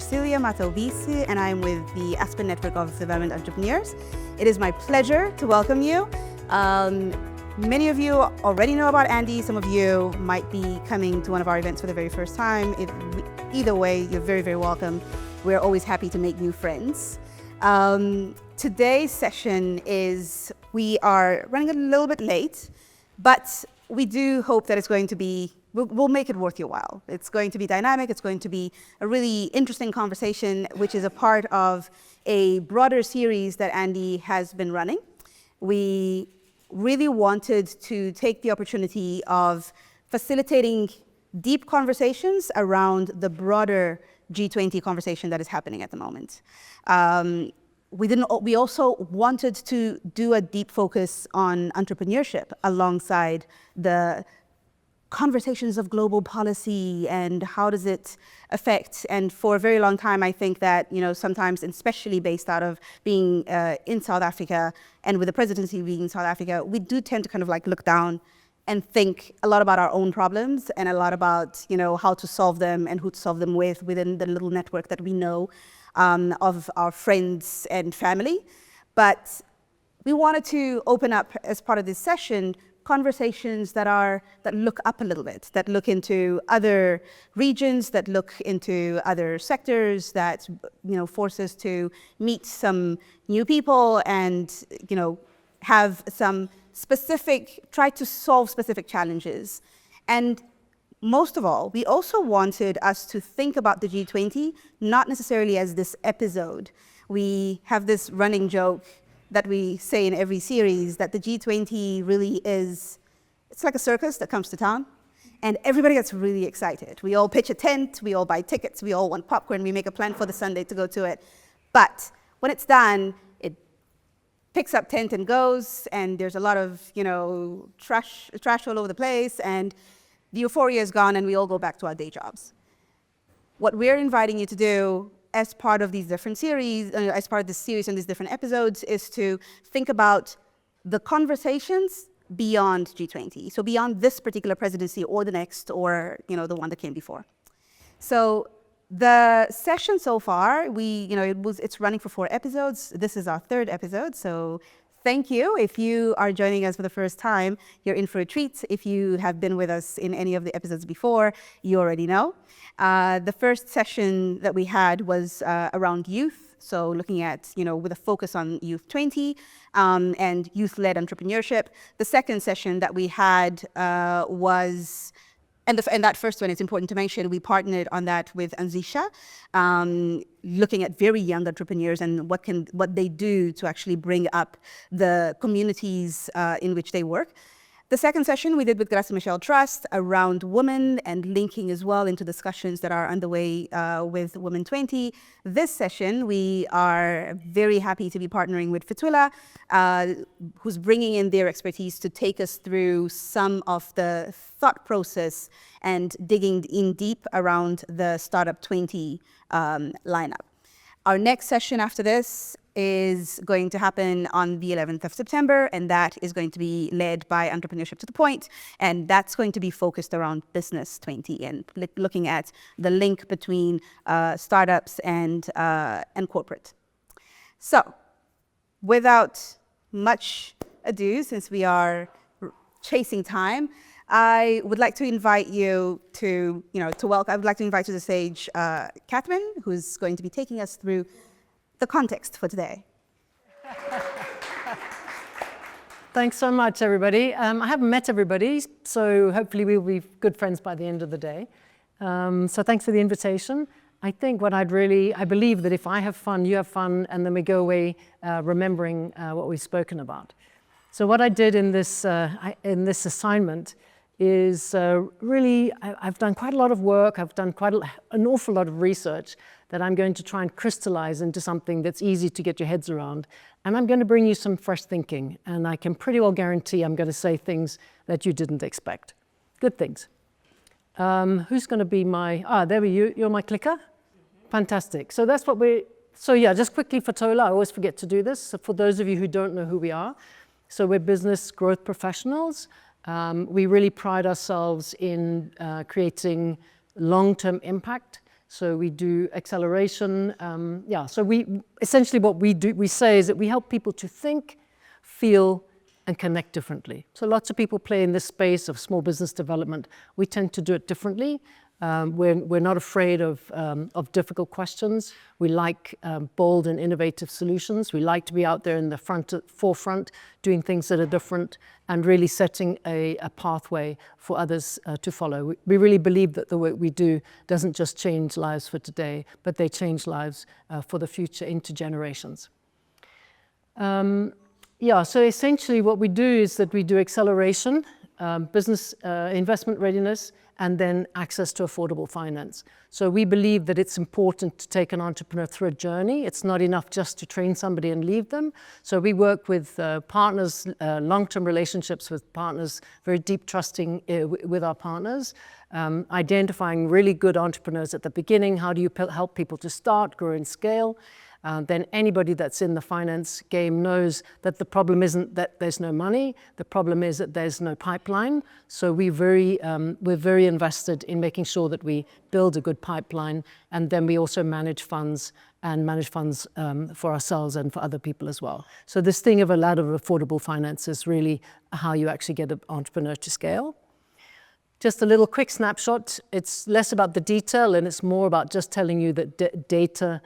Cecilia Matalvisi, and I'm with the Aspen Network of Development Entrepreneurs. It is my pleasure to welcome you. Many of you already know about Andy. Some of you might be coming to one of our events for the very first time. Either way, you're very, very welcome. We're always happy to make new friends. Today's session we are running a little bit late, but we do hope that it's going to be, we'll make it worth your while. It's going to be dynamic. It's going to be a really interesting conversation, which is a part of a broader series that Andy has been running. We really wanted to take the opportunity of facilitating deep conversations around the broader G20 conversation that is happening at the moment. We also wanted to do a deep focus on entrepreneurship alongside the conversations of global policy and how does it affect. And for a very long time, I think that, sometimes, especially based out of being in South Africa and with the presidency being in South Africa, we do tend to kind of like look down and think a lot about our own problems and a lot about, how to solve them and who to solve them with within the little network that we know of our friends and family. But we wanted to open up, as part of this session, conversations that look up a little bit, that look into other regions, that look into other sectors, that force us to meet some new people and have some try to solve specific challenges. And most of all, we also wanted us to think about the G20 not necessarily as this episode. We have this running joke that we say in every series that the G20 really it's like a circus that comes to town, and everybody gets really excited. We all pitch a tent, we all buy tickets, we all want popcorn, we make a plan for the Sunday to go to it. But when it's done, it picks up tent and goes, and there's a lot of trash all over the place, and the euphoria is gone, and we all go back to our day jobs. What we're inviting you to do as part of these different series, as part of this series and these different episodes, is to think about the conversations beyond G20. So beyond this particular presidency or the next, or the one that came before. So the session so far, it's running for 4 episodes. This is our 3rd episode, so thank you. If you are joining us for the first time, you're in for a treat. If you have been with us in any of the episodes before, you already know. The first session that we had was around youth, so looking at, with a focus on Youth 20 and youth-led entrepreneurship. The second session that we had was, and that first one, it's important to mention, we partnered on that with Anzisha, looking at very young entrepreneurs and what they do to actually bring up the communities in which they work. The second session we did with Graça Michel Trust around women and linking as well into discussions that are underway with Women 20. This session, we are very happy to be partnering with Fitwila, who's bringing in their expertise to take us through some of the thought process and digging in deep around the Startup 20 lineup. Our next session after this is going to happen on the 11th of September, and that is going to be led by Entrepreneurship to the Point, and that's going to be focused around Business 20 and looking at the link between startups and corporate. So, without much ado, since we are chasing time, I would like to invite you to the stage Catherine, who's going to be taking us through the context for today. Thanks so much, everybody. I haven't met everybody, so hopefully we'll be good friends by the end of the day. So thanks for the invitation. I think I believe that if I have fun, you have fun, and then we go away remembering what we've spoken about. So what I did in this assignment is really, I've done quite a lot of work, I've done an awful lot of research that I'm going to try and crystallize into something that's easy to get your heads around. And I'm going to bring you some fresh thinking, and I can pretty well guarantee I'm going to say things that you didn't expect. Good things. Who's going to be you're my clicker? Fantastic. So that's what just quickly for Tola, I always forget to do this. So for those of you who don't know who we are, so we're business growth professionals. We really pride ourselves in creating long-term impact. So we do acceleration. So essentially what we say is that we help people to think, feel, and connect differently. So lots of people play in this space of small business development. We tend to do it differently. We're not afraid of difficult questions. We like bold and innovative solutions. We like to be out there in the forefront, doing things that are different and really setting a pathway for others to follow. We really believe that the work we do doesn't just change lives for today, but they change lives for the future into generations. So essentially what we do is that we do acceleration, business investment readiness, and then access to affordable finance. So we believe that it's important to take an entrepreneur through a journey. It's not enough just to train somebody and leave them. So we work with partners, long-term relationships with partners, very deep trusting with our partners, identifying really good entrepreneurs at the beginning. How do you help people to start, grow, and scale? Then anybody that's in the finance game knows that the problem isn't that there's no money, the problem is that there's no pipeline. So we're very invested in making sure that we build a good pipeline, and then we also manage funds for ourselves and for other people as well. So this thing of a ladder of affordable finance is really how you actually get an entrepreneur to scale. Just a little quick snapshot. It's less about the detail and it's more about just telling you that data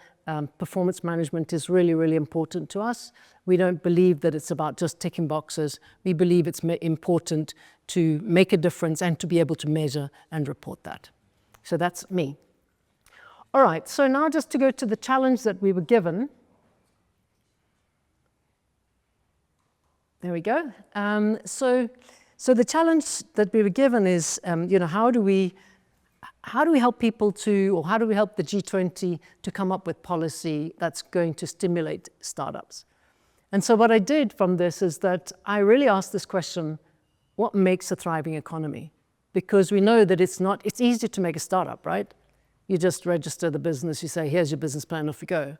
performance management is really, really important to us. We don't believe that it's about just ticking boxes. We believe it's important to make a difference and to be able to measure and report that. So that's me. All right, so now just to go to the challenge that we were given. There we go. So the challenge that we were given is, how do we help people to, or how do we help the G20 to come up with policy that's going to stimulate startups? And so what I did from this is that I really asked this question, what makes a thriving economy? Because we know that it's easy to make a startup, right? You just register the business, you say, here's your business plan, off you go.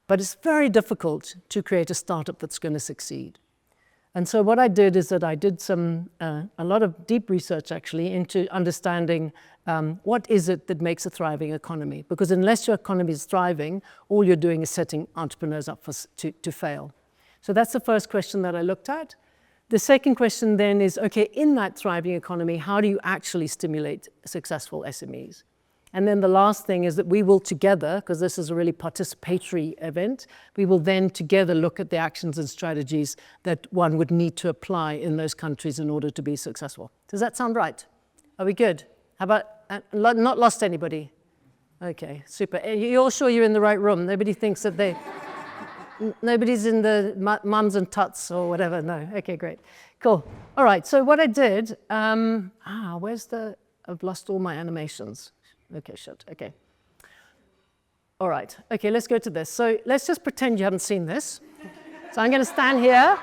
But it's very difficult to create a startup that's going to succeed. And so what I did is that I did a lot of deep research actually into understanding what is it that makes a thriving economy? Because unless your economy is thriving, all you're doing is setting entrepreneurs up to fail. So that's the first question that I looked at. The second question then is, okay, in that thriving economy, how do you actually stimulate successful SMEs? And then the last thing is that we will together, because this is a really participatory event, we will then together look at the actions and strategies that one would need to apply in those countries in order to be successful. Does that sound right? Are we good? How about, not lost anybody? Okay, super. Are you all sure you're in the right room? Nobody thinks that nobody's in the mums and tuts or whatever? No, okay, great. Cool. All right, so what I did, I've lost all my animations. Okay, shit, okay. All right, okay, let's go to this. So let's just pretend you haven't seen this. So I'm gonna stand here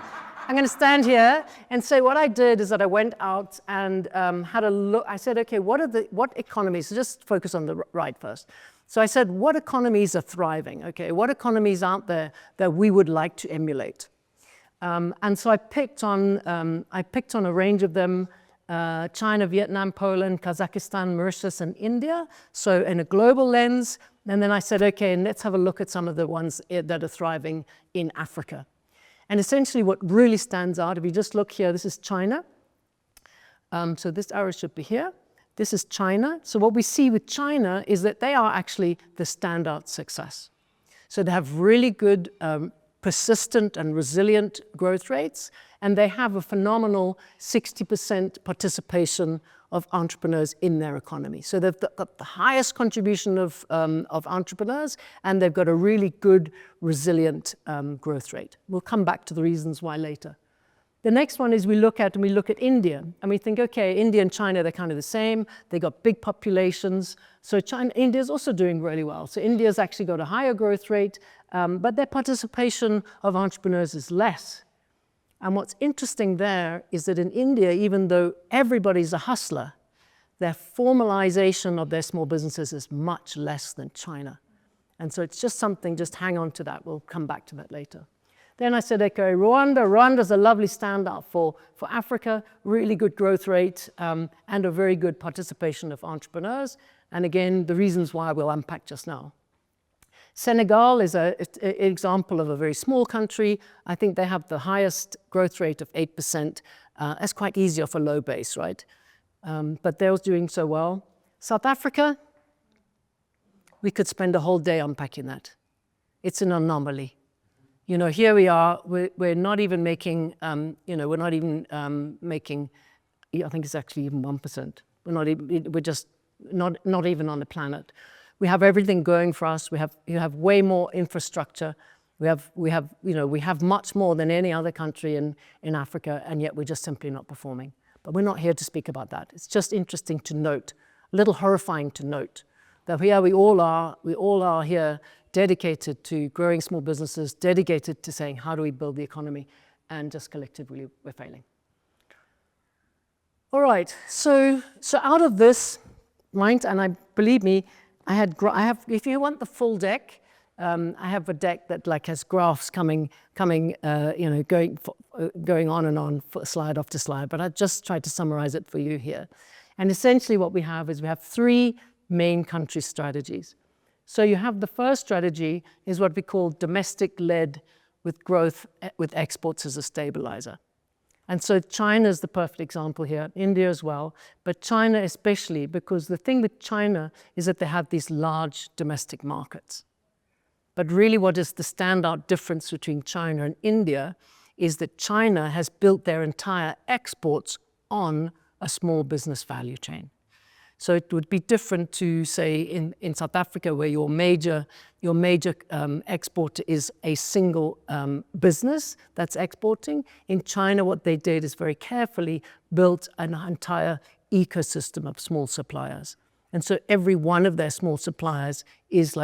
and say what I did is that I went out and had a look. I said, okay, what economies, so just focus on the right first. So I said, what economies are thriving? Okay, what economies out there that we would like to emulate? And so I picked on a range of them. China, Vietnam, Poland, Kazakhstan, Mauritius, and India. So in a global lens, and then I said, okay, and let's have a look at some of the ones that are thriving in Africa. And essentially what really stands out, if you just look here, this is China. So this arrow should be here. This is China. So what we see with China is that they are actually the standout success. So they have really good persistent and resilient growth rates, and they have a phenomenal 60% participation of entrepreneurs in their economy. So they've got the highest contribution of entrepreneurs, and they've got a really good, resilient growth rate. We'll come back to the reasons why later. The next one is we look at India, and we think, okay, India and China, they're kind of the same. They got big populations. So India's also doing really well. So India's actually got a higher growth rate, but their participation of entrepreneurs is less. And what's interesting there is that in India, even though everybody's a hustler, their formalization of their small businesses is much less than China. And so it's just something, just hang on to that. We'll come back to that later. Then I said, okay, Rwanda's a lovely standout for Africa, really good growth rate, and a very good participation of entrepreneurs. And again, the reasons why we'll unpack just now. Senegal is an example of a very small country. I think they have the highest growth rate of 8%. That's quite easy off a low base, right? But they're doing so well. South Africa, we could spend a whole day unpacking that. It's an anomaly. You know, here we are, we're not even making, we're not even making, I think it's actually even 1%. We're just not even on the planet. We have everything going for us. You have way more infrastructure. We have much more than any other country in Africa, and yet we're just simply not performing. But we're not here to speak about that. It's just interesting to note, a little horrifying to note, that here we all are here dedicated to growing small businesses, dedicated to saying, how do we build the economy? And just collectively, we're failing. All right, so out of this, right, and believe me, I have, if you want the full deck, I have a deck that has graphs going on and on, slide after slide, but I just tried to summarize it for you here. And essentially what we have is we have three main country strategies. So you have the first strategy is what we call domestic-led with growth with exports as a stabilizer. And so China is the perfect example here, India as well, but China especially, because the thing with China is that they have these large domestic markets. But really what is the standout difference between China and India is that China has built their entire exports on a small business value chain. So it would be different to, say, in South Africa, where your major exporter is a single business that's exporting. In China, what they did is very carefully built an entire ecosystem of small suppliers. And so every one of their small suppliers is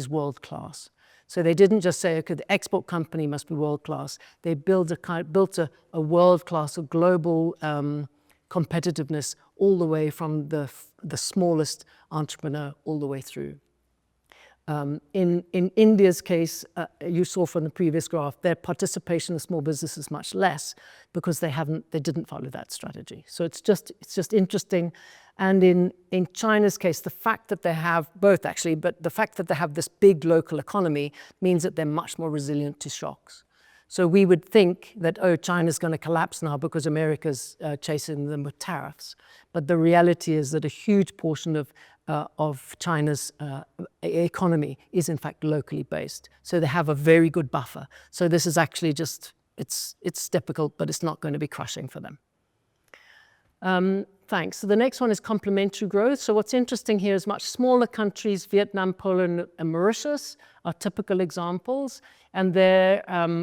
world class. So they didn't just say, okay, the export company must be world class. They built a world class, a global competitiveness all the way from the smallest entrepreneur all the way through. In India's case, you saw from the previous graph, their participation in small business is much less because they didn't follow that strategy. So it's just interesting. And in China's case, the fact that they have both actually, but the fact that they have this big local economy means that they're much more resilient to shocks. So we would think that, oh, China's going to collapse now because America's chasing them with tariffs. But the reality is that a huge portion of China's economy is in fact locally based. So they have a very good buffer. So this is actually just, it's difficult, but it's not going to be crushing for them. Thanks. So the next one is complementary growth. So what's interesting here is much smaller countries, Vietnam, Poland, and Mauritius are typical examples. And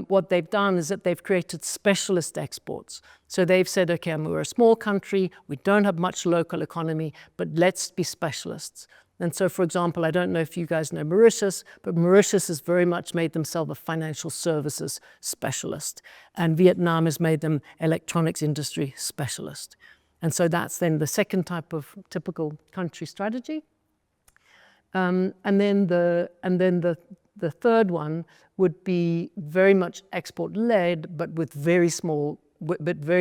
what they've done is that they've created specialist exports. So they've said, okay, we're a small country, we don't have much local economy, but let's be specialists. And so, for example, I don't know if you guys know Mauritius, but Mauritius has very much made themselves a financial services specialist. And Vietnam has made them electronics industry specialist. And so that's then the second type of typical country strategy. And then the third one would be very much export-led, but with very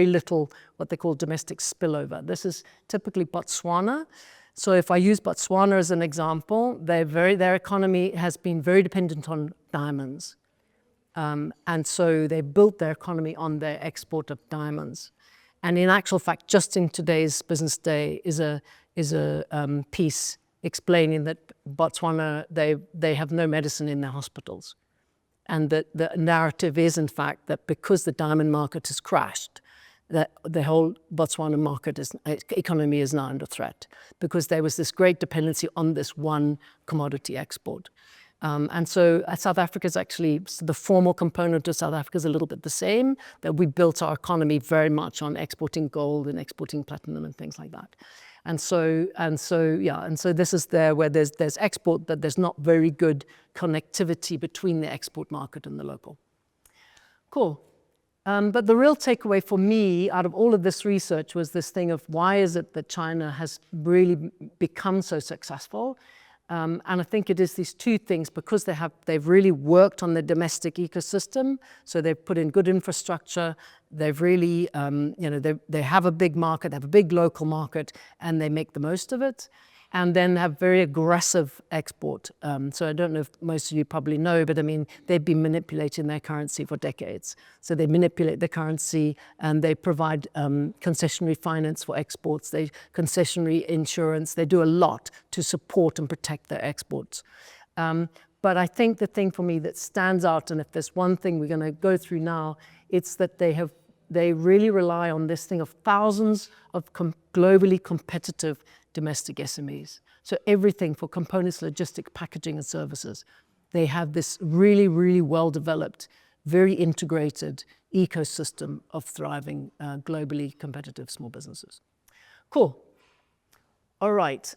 little what they call domestic spillover. This is typically Botswana. So if I use Botswana as an example, their economy has been very dependent on diamonds. And so they built their economy on their export of diamonds. And in actual fact, just in today's Business Day is a piece explaining that Botswana, they have no medicine in their hospitals. And that the narrative is, in fact, that because the diamond market has crashed, that the whole Botswana economy is now under threat, because there was this great dependency on this one commodity export. And so South Africa is actually, the formal component of South Africa is a little bit the same, that we built our economy very much on exporting gold and exporting platinum and things like that. And so this is there where there's export, but there's not very good connectivity between the export market and the local. Cool. But the real takeaway for me out of all of this research was this thing of why is it that China has really become so successful? And I think it is these two things, because they've really worked on the domestic ecosystem. So they've put in good infrastructure. They've really, they have a big market, they have a big local market, and they make the most of it. and then have very aggressive export. So I don't know if most of you probably know, but I mean, they've been manipulating their currency for decades. So they manipulate the currency and they provide concessionary finance for exports, they concessionary insurance, they do a lot to support and protect their exports. But I think the thing for me that stands out, and if there's one thing we're going to go through now, it's that they really rely on this thing of thousands of globally competitive domestic SMEs. So everything for components, logistics, packaging, and services. They have this really, really well-developed, very integrated ecosystem of thriving, globally competitive small businesses. Cool. All right.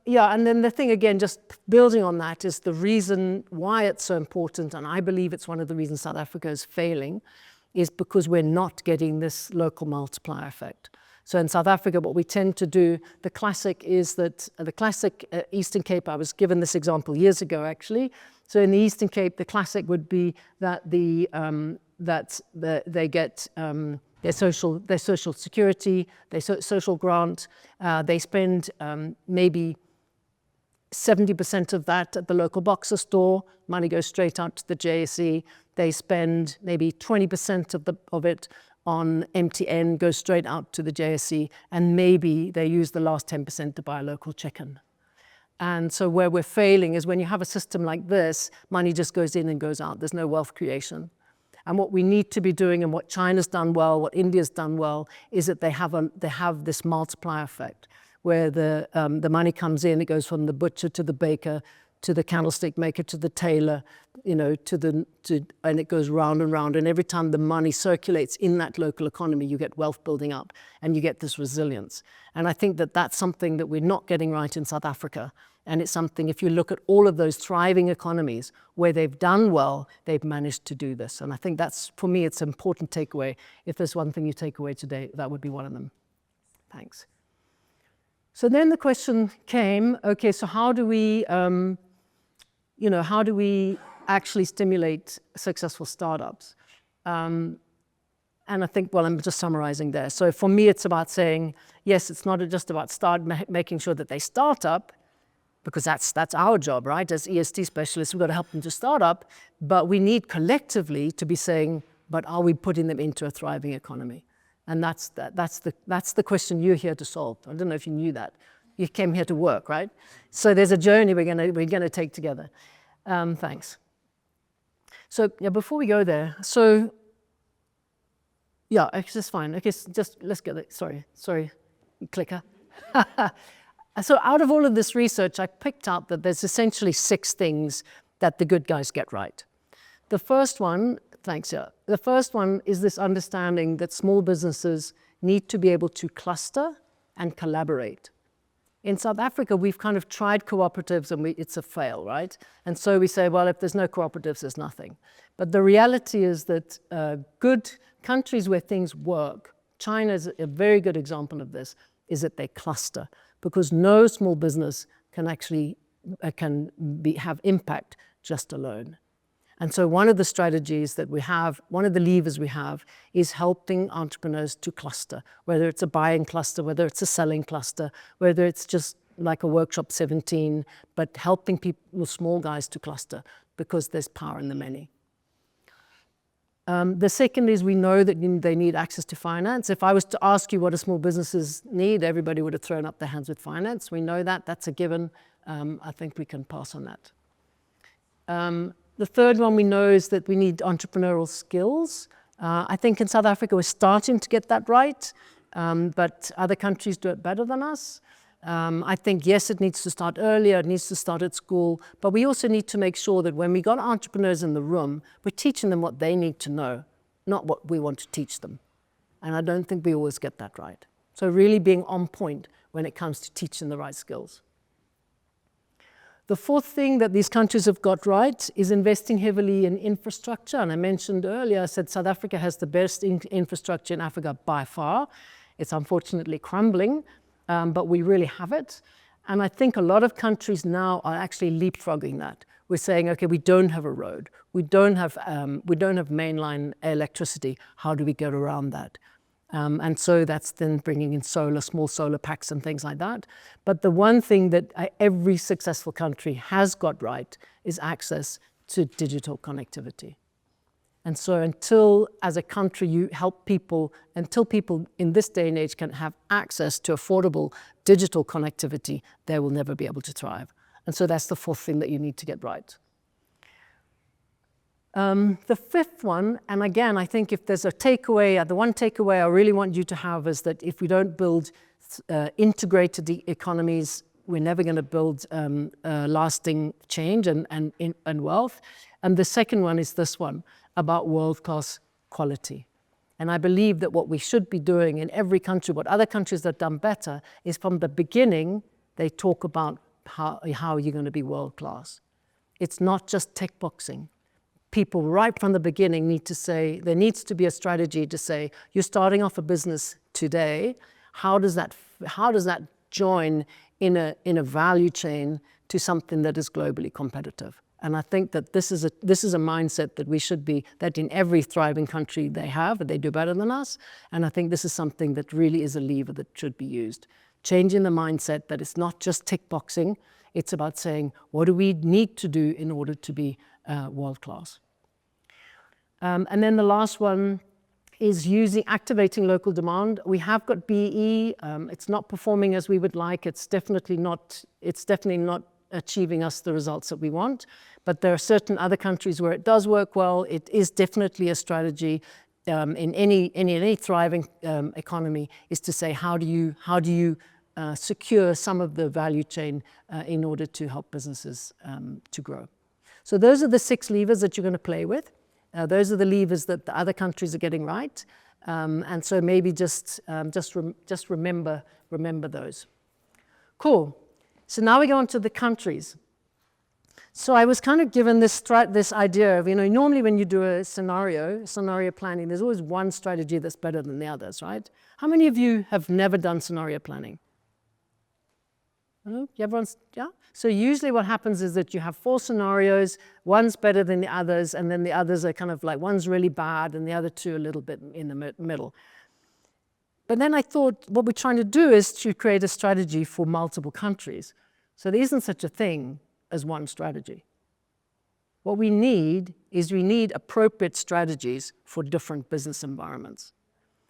Yeah, and then the thing again, just building on that, is the reason why it's so important, and I believe it's one of the reasons South Africa is failing, is because we're not getting this local multiplier effect. So in South Africa, what we tend to do, the classic is that, the classic Eastern Cape, I was given this example years ago actually. So in the Eastern Cape, the classic would be that they get their social security, their social grant, they spend maybe 70% of that at the local Boxer store, money goes straight out to the JSE. They spend maybe 20% of it on MTN, goes straight out to the JSE, and maybe they use the last 10% to buy a local chicken. And so where we're failing is when you have a system like this, money just goes in and goes out. There's no wealth creation. And what we need to be doing, and what China's done well, what India's done well, is that they have this multiplier effect, where the money comes in, it goes from the butcher to the baker, to the candlestick maker, to the tailor, you know, and it goes round and round. And every time the money circulates in that local economy, you get wealth building up and you get this resilience. And I think that that's something that we're not getting right in South Africa. And it's something, if you look at all of those thriving economies where they've done well, they've managed to do this. And I think that's, for me, it's an important takeaway. If there's one thing you take away today, that would be one of them. Thanks. So then the question came, okay, so how do we, how do we actually stimulate successful startups? And I think, well, I'm just summarizing there. So for me, it's about saying, yes, it's not just about making sure that they start up, because that's our job, right? As EST specialists, we've got to help them to start up, but we need collectively to be saying, but are we putting them into a thriving economy? And that's the question you're here to solve. I don't know if you knew that. You came here to work, right? So there's a journey we're gonna take together. Thanks. So yeah, before we go there, so yeah, it's just fine. Okay, just let's get it. Sorry, clicker. So out of all of this research, I picked out that there's essentially 6 things that the good guys get right. The first one, thanks, yeah. The first one is this understanding that small businesses need to be able to cluster and collaborate. In South Africa, we've kind of tried cooperatives and it's a fail, right? And so we say, well, if there's no cooperatives, there's nothing. But the reality is that good countries where things work, China is a very good example of this, is that they cluster, because no small business can actually have impact just alone. And so one of the strategies that we have, one of the levers we have, is helping entrepreneurs to cluster, whether it's a buying cluster, whether it's a selling cluster, whether it's just like a workshop 17, but helping people, small guys, to cluster, because there's power in the many. The second is we know that they need access to finance. If I was to ask you what do small businesses need, everybody would have thrown up their hands with finance. We know that, that's a given. I think we can pass on that. The third one we know is that we need entrepreneurial skills. I think in South Africa we're starting to get that right, but other countries do it better than us. I think, yes, it needs to start earlier, it needs to start at school, but we also need to make sure that when we got entrepreneurs in the room, we're teaching them what they need to know, not what we want to teach them. And I don't think we always get that right. So really being on point when it comes to teaching the right skills. The fourth thing that these countries have got right is investing heavily in infrastructure. And I mentioned earlier, I said South Africa has the best infrastructure in Africa by far. It's unfortunately crumbling, but we really have it. And I think a lot of countries now are actually leapfrogging that. We're saying, okay, we don't have a road. We don't have mainline electricity. How do we get around that? And so that's then bringing in solar, small solar packs and things like that. But the one thing that every successful country has got right is access to digital connectivity. And so until, as a country, you help people, until people in this day and age can have access to affordable digital connectivity, they will never be able to thrive. And so that's the fourth thing that you need to get right. The fifth one, and again, I think if there's a takeaway, the one takeaway I really want you to have is that if we don't build integrated economies, we're never going to build lasting change and wealth. And the second one is this one, about world-class quality. And I believe that what we should be doing in every country, what other countries have done better, is from the beginning, they talk about how you're going to be world-class. It's not just tech boxing. People right from the beginning need to say, there needs to be a strategy to say, you're starting off a business today, how does that join in a value chain to something that is globally competitive? And I think that this is a mindset that we should be, that in every thriving country they have, they do better than us. And I think this is something that really is a lever that should be used. Changing the mindset that it's not just tick boxing, it's about saying, what do we need to do in order to be world-class? And then the last one is activating local demand. We have got BE, it's not performing as we would like, it's definitely not achieving us the results that we want, but there are certain other countries where it does work well. It is definitely a strategy in any thriving economy, is to say, how do you secure some of the value chain in order to help businesses to grow. So those are the 6 levers that you're going to play with. Those are the levers that the other countries are getting right. And so maybe just remember those. Cool. So now we go on to the countries. So I was kind of given this idea of, normally when you do a scenario planning, there's always one strategy that's better than the others, right? How many of you have never done scenario planning? Hello? Everyone's, yeah? So usually what happens is that you have 4 scenarios, one's better than the others, and then the others are kind of like, one's really bad and the other 2 a little bit in the middle. But then I thought what we're trying to do is to create a strategy for multiple countries. So there isn't such a thing as one strategy. What we need is appropriate strategies for different business environments.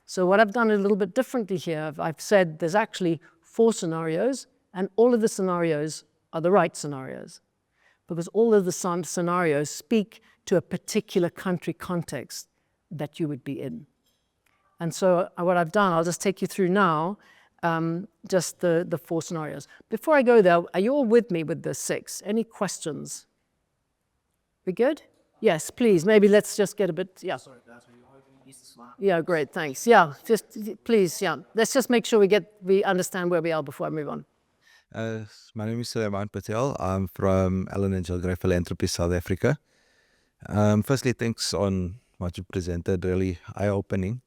So what I've done a little bit differently here, I've said there's actually 4 scenarios, and all of the scenarios are the right scenarios, because all of the scenarios speak to a particular country context that you would be in. And so what I've done, I'll just take you through now, just the 4 scenarios. Before I go there, are you all with me with the 6? Any questions? We good? Yes, please. Maybe let's just get a bit, yeah. Sorry, that's what you yeah, great, thanks. Yeah, just please, yeah. Let's just make sure we understand where we are before I move on. My name is Suleiman Patel. I'm from Allen and Gilgrave Philanthropy, South Africa. Firstly, thanks on what you presented, really eye-opening.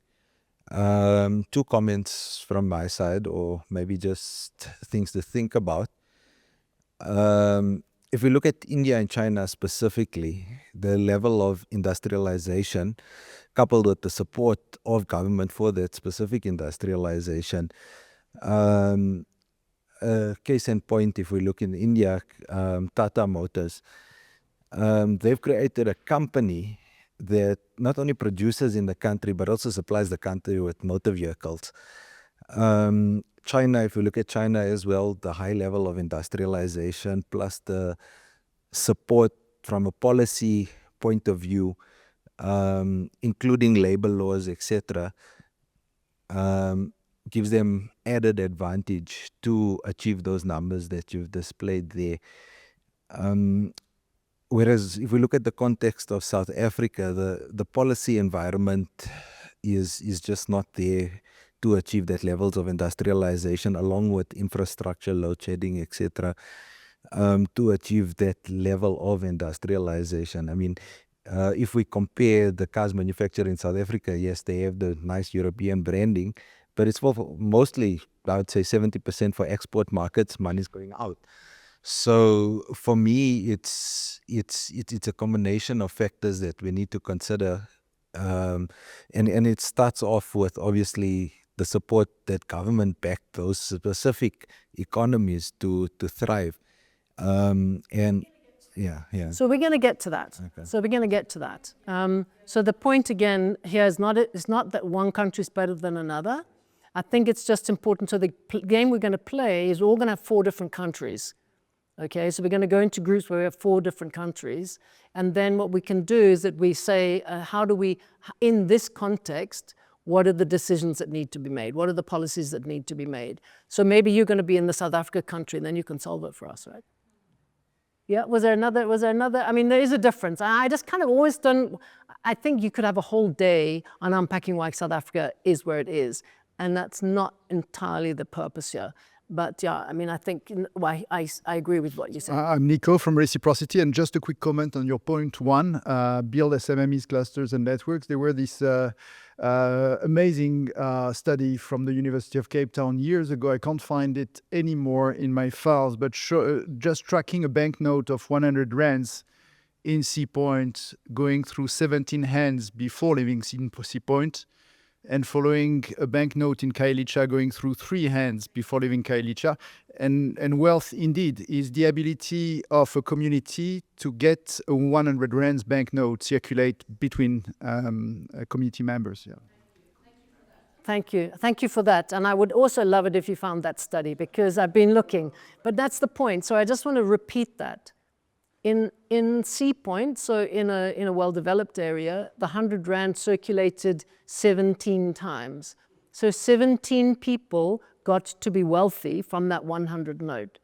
2 comments from my side, or maybe just things to think about. If we look at India and China specifically, the level of industrialization, coupled with the support of government for that specific industrialization, case in point, if we look in India, Tata Motors, they've created a company that not only produces in the country, but also supplies the country with motor vehicles. China, if you look at China as well, the high level of industrialization, plus the support from a policy point of view, including labor laws, etc., gives them added advantage to achieve those numbers that you've displayed there. Whereas if we look at the context of South Africa, the policy environment is just not there to achieve that levels of industrialization, along with infrastructure, load shedding, etc., to achieve that level of industrialization. I mean, if we compare the cars manufactured in South Africa, yes, they have the nice European branding, but it's for mostly, I would say 70% for export markets, money's going out. So for me, it's a combination of factors that we need to consider And it starts off with obviously the support that government backed those specific economies to thrive. And yeah. So we're going to get to that. Okay. So we're going to get to that. So the point again here is it's not that one country is better than another. I think it's just important. So the game we're going to play is we're all going to have 4 different countries. Okay, so we're going to go into groups where we have 4 different countries. And then what we can do is that we say, how do we, in this context, what are the decisions that need to be made? What are the policies that need to be made? So maybe you're going to be in the South Africa country and then you can solve it for us, right? Yeah, was there another, I mean, there is a difference. I just kind of always done, I think you could have a whole day on unpacking why South Africa is where it is. And that's not entirely the purpose here. But yeah, I mean, I think I agree with what you said. I'm Nico from Reciprocity, and just a quick comment on your point 1, build SMMEs, clusters and networks. There were this amazing study from the University of Cape Town years ago. I can't find it anymore in my files, but just tracking a banknote of 100 rands in Sea Point, going through 17 hands before leaving Sea Point, and following a banknote in Kailicha going through 3 hands before leaving Kailicha. And wealth, indeed, is the ability of a community to get a 100 rands banknote circulate between community members. Yeah. Thank you. Thank you for that. And I would also love it if you found that study, because I've been looking. But that's the point. So I just want to repeat that. In Sea Point, so in a well-developed area, the 100 rand circulated 17 times. So 17 people got to be wealthy from that 100 note.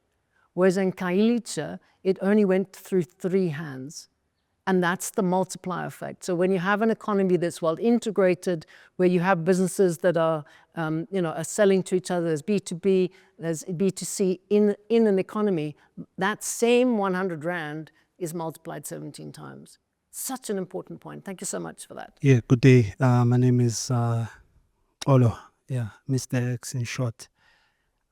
Whereas in Kailicha, it only went through 3 hands. And that's the multiplier effect. So when you have an economy that's well integrated, where you have businesses that are, are selling to each other, there's B2B, there's B2C in an economy, that same 100 rand is multiplied 17 times. Such an important point. Thank you so much for that. Yeah, good day. My name is Olo. Yeah, Mr. X in short.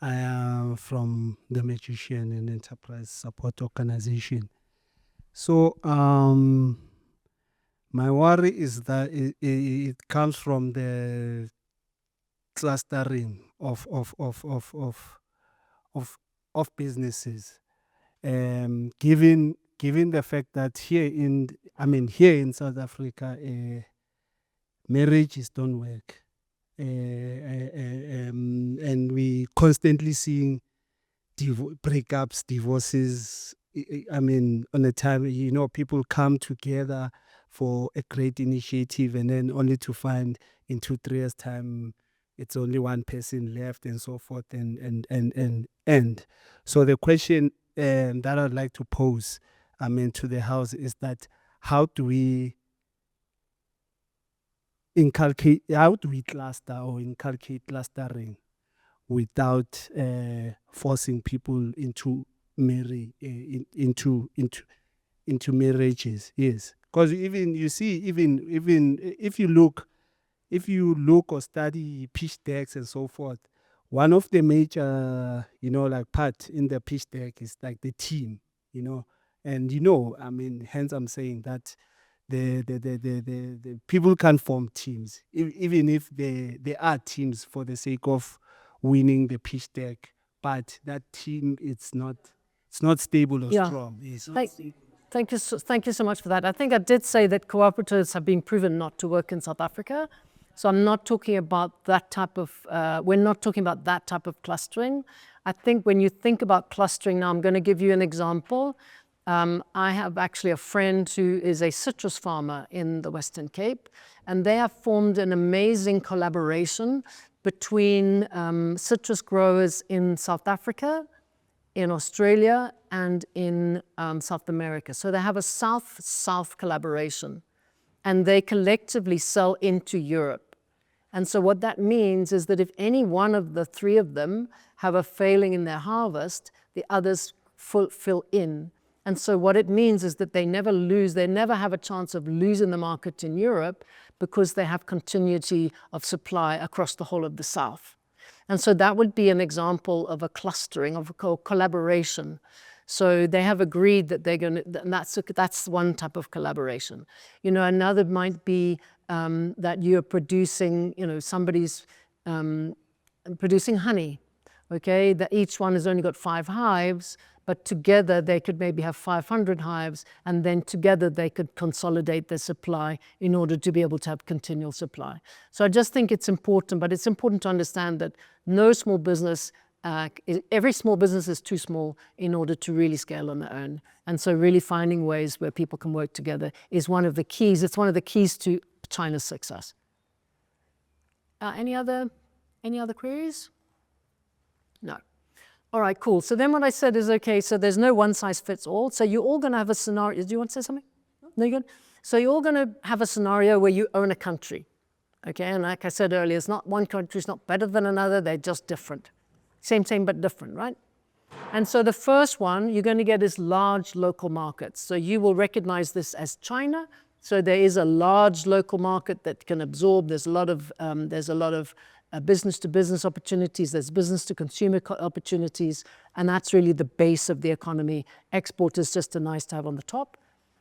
I am from the Magician and Enterprise Support Organization. So my worry is that it comes from the clustering of businesses. Given the fact that here in South Africa, marriages don't work, and we constantly seeing breakups, divorces. I mean, on a time, people come together for a great initiative and then only to find in 2-3 years' time, it's only one person left and so forth and so the question that I'd like to pose, to the House is that how do we cluster or inculcate clustering without forcing people into marriages? Yes, because even if you look or study pitch decks and so forth, one of the major part in the pitch deck is like the team, and hence I'm saying that the people can form teams, even if they are teams for the sake of winning the pitch deck, but that team it's not stable or strong. It's not stable. Thank you so much for that. I think I did say that cooperatives have been proven not to work in South Africa. So I'm not talking about that type of, we're not talking about that type of clustering. I think when you think about clustering now, I'm going to give you an example. I have actually a friend who is a citrus farmer in the Western Cape, and they have formed an amazing collaboration between citrus growers in South Africa, in Australia, and in South America. So they have a South-South collaboration, and they collectively sell into Europe. And so what that means is that if any one of the 3 of them have a failing in their harvest, the others fill in. And so what it means is that they never lose, they never have a chance of losing the market in Europe because they have continuity of supply across the whole of the South. And so that would be an example of a clustering, of a collaboration. So they have agreed that they're going to, and that's one type of collaboration. You know, another might be that you're producing, you know, somebody's producing honey, okay? That each one has only got 5 hives, but together they could maybe have 500 hives, and then together they could consolidate their supply in order to be able to have continual supply. So I just think it's important, but it's important to understand that no small business, every small business is too small in order to really scale on their own. And so really finding ways where people can work together is one of the keys. It's one of the keys to China's success. Any other queries? No. All right, cool. So then what I said is, okay, so there's no one size fits all. So you're all going to have a scenario. Do you want to say something? No, you're good? So you're all going to have a scenario where you own a country. Okay, and like I said earlier, it's not one country is not better than another. They're just different. Same but different, right? And so the first one you're going to get is large local markets. So you will recognize this as China. So there is a large local market that can absorb. There's a lot of business-to-business opportunities, there's business-to-consumer opportunities, and that's really the base of the economy. Export is just a nice to have on the top.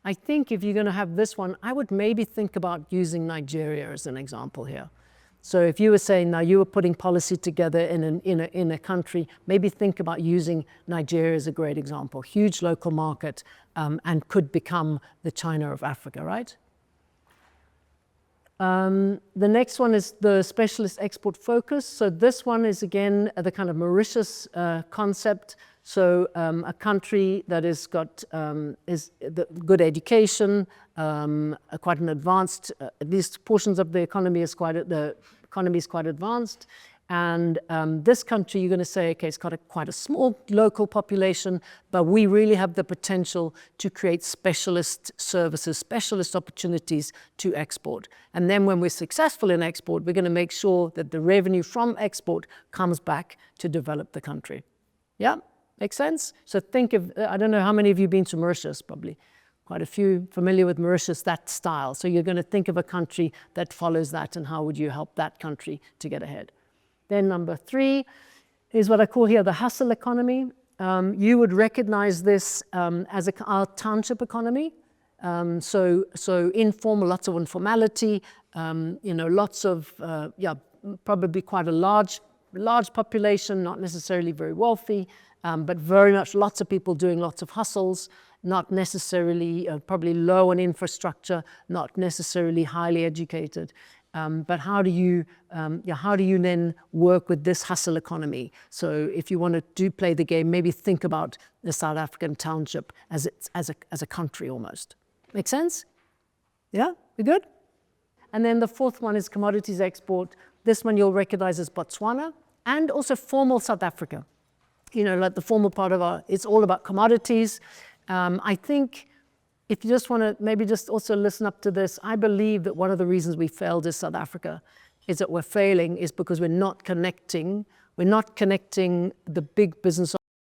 I think if you're going to have this one, I would maybe think about using Nigeria as an example here. So if you were saying now you were putting policy together in a country, maybe think about using Nigeria as a great example. Huge local market and could become the China of Africa, right? The next one is the specialist export focus. So this one is again the kind of Mauritius concept. So a country that has got good education, quite an advanced, at least portions of the economy is quite advanced. And this country, you're going to say, okay, it's got quite a small local population, but we really have the potential to create specialist services, specialist opportunities to export. And then when we're successful in export, we're going to make sure that the revenue from export comes back to develop the country. Yeah, makes sense? So think of, I don't know how many of you have been to Mauritius, probably quite a few familiar with Mauritius, that style. So you're going to think of a country that follows that, and how would you help that country to get ahead? Then number 3 is what I call here the hustle economy. You would recognize this as our township economy. So informal, lots of informality, you know, lots of, probably quite a large population, not necessarily very wealthy, but very much lots of people doing lots of hustles, not necessarily, probably low on infrastructure, not necessarily highly educated. But how do you then work with this hustle economy? So if you want to play the game, maybe think about the South African township as a country almost. Make sense? Yeah, we good? And then the 4th one is commodities export. This one you'll recognize as Botswana, and also formal South Africa. You know, like the formal part of it's all about commodities. I think if you just want to maybe just also listen up to this, I believe that one of the reasons we failed as South Africa is that we're failing is because we're not connecting the big business